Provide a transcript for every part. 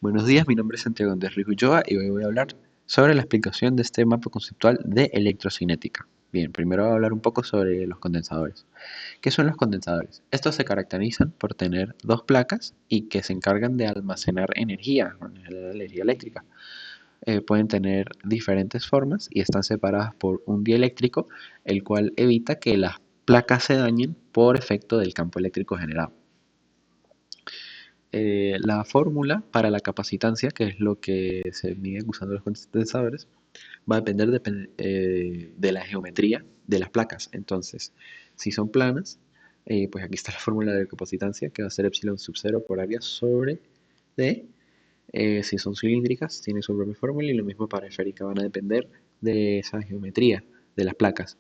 Buenos días, mi nombre es Santiago Andrés Rijo Ulloa y hoy voy a hablar sobre la explicación de este mapa conceptual de electrocinética. Bien, primero voy a hablar un poco sobre los condensadores. ¿Qué son los condensadores? Estos se caracterizan por tener dos placas y que se encargan de almacenar energía, la energía eléctrica. Pueden tener diferentes formas y están separadas por un dieléctrico, el cual evita que las placas se dañen por efecto del campo eléctrico generado. La fórmula para la capacitancia, que es lo que se mide usando los condensadores, va a depender de la geometría de las placas. Entonces, si son planas, pues aquí está la fórmula de capacitancia, que va a ser epsilon sub 0 por área sobre D. Si son cilíndricas, tiene su propia fórmula y lo mismo para esférica, van a depender de esa geometría de las placas.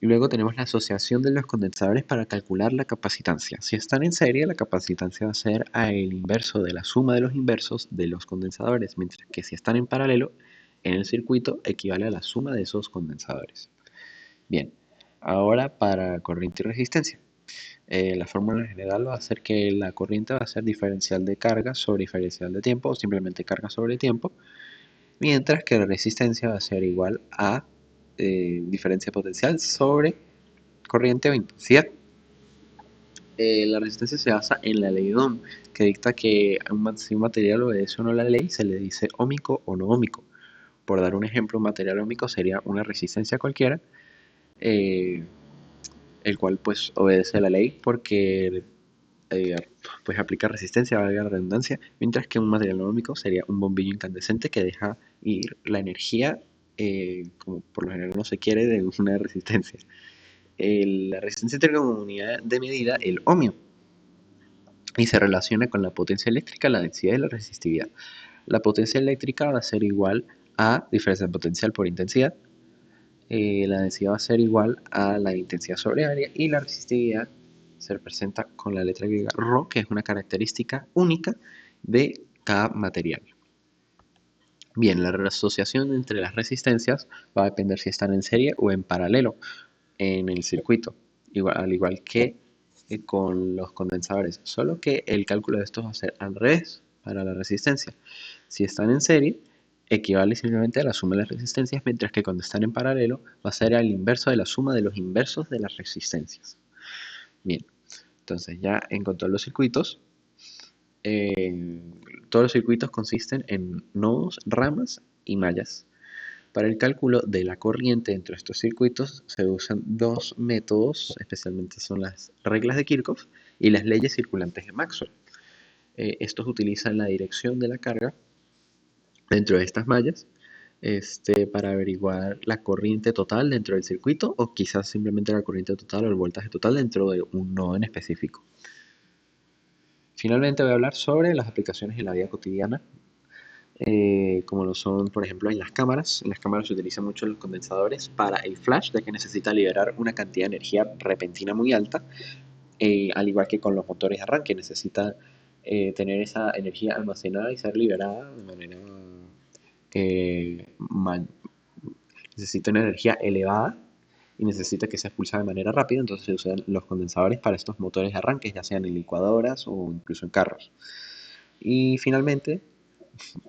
Luego tenemos la asociación de los condensadores para calcular la capacitancia. Si están en serie, la capacitancia va a ser el inverso de la suma de los inversos de los condensadores, mientras que si están en paralelo, en el circuito equivale a la suma de esos condensadores. Bien, ahora para corriente y resistencia. La fórmula general va a ser que la corriente va a ser diferencial de carga sobre diferencial de tiempo o simplemente carga sobre tiempo, mientras que la resistencia va a ser igual a diferencia potencial sobre corriente o intensidad. La resistencia se basa en la ley de Ohm, que dicta que si un material obedece o no la ley, se le dice óhmico o no óhmico. Por dar un ejemplo, un material óhmico sería una resistencia cualquiera, eh, el cual pues obedece a la ley porque eh, pues aplica resistencia, valga la redundancia, mientras que un material no óhmico sería un bombillo incandescente que deja ir la energía, como por lo general no se quiere, de una resistencia. La resistencia tiene como unidad de medida el ohmio y se relaciona con la potencia eléctrica, la densidad y la resistividad. La potencia eléctrica va a ser igual a diferencia de potencial por intensidad, la densidad va a ser igual a la intensidad sobre área y la resistividad se representa con la letra griega ρ, que es una característica única de cada material. Bien, la asociación entre las resistencias va a depender si están en serie o en paralelo en el circuito, al igual que con los condensadores, solo que el cálculo de estos va a ser al revés para la resistencia. Si están en serie, equivale simplemente a la suma de las resistencias, mientras que cuando están en paralelo va a ser al inverso de la suma de los inversos de las resistencias. Bien, entonces ya en cuanto a los circuitos, todos los circuitos consisten en nodos, ramas y mallas. Para el cálculo de la corriente dentro de estos circuitos se usan dos métodos, especialmente son las reglas de Kirchhoff y las leyes circulantes de Maxwell. Estos utilizan la dirección de la carga dentro de estas mallas para averiguar la corriente total dentro del circuito o quizás simplemente la corriente total o el voltaje total dentro de un nodo en específico. Finalmente voy a hablar sobre las aplicaciones en la vida cotidiana, como lo son, por ejemplo, en las cámaras. En las cámaras se utilizan mucho los condensadores para el flash, ya que necesita liberar una cantidad de energía repentina muy alta, al igual que con los motores de arranque, necesita tener esa energía almacenada y ser liberada de manera necesita una energía elevada y necesita que sea expulsada de manera rápida, entonces se usan los condensadores para estos motores de arranque, ya sean en licuadoras o incluso en carros. Y finalmente,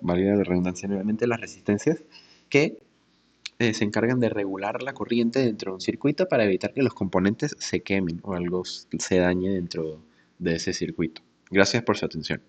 valga la redundancia nuevamente, las resistencias que se encargan de regular la corriente dentro de un circuito para evitar que los componentes se quemen o algo se dañe dentro de ese circuito. Gracias por su atención.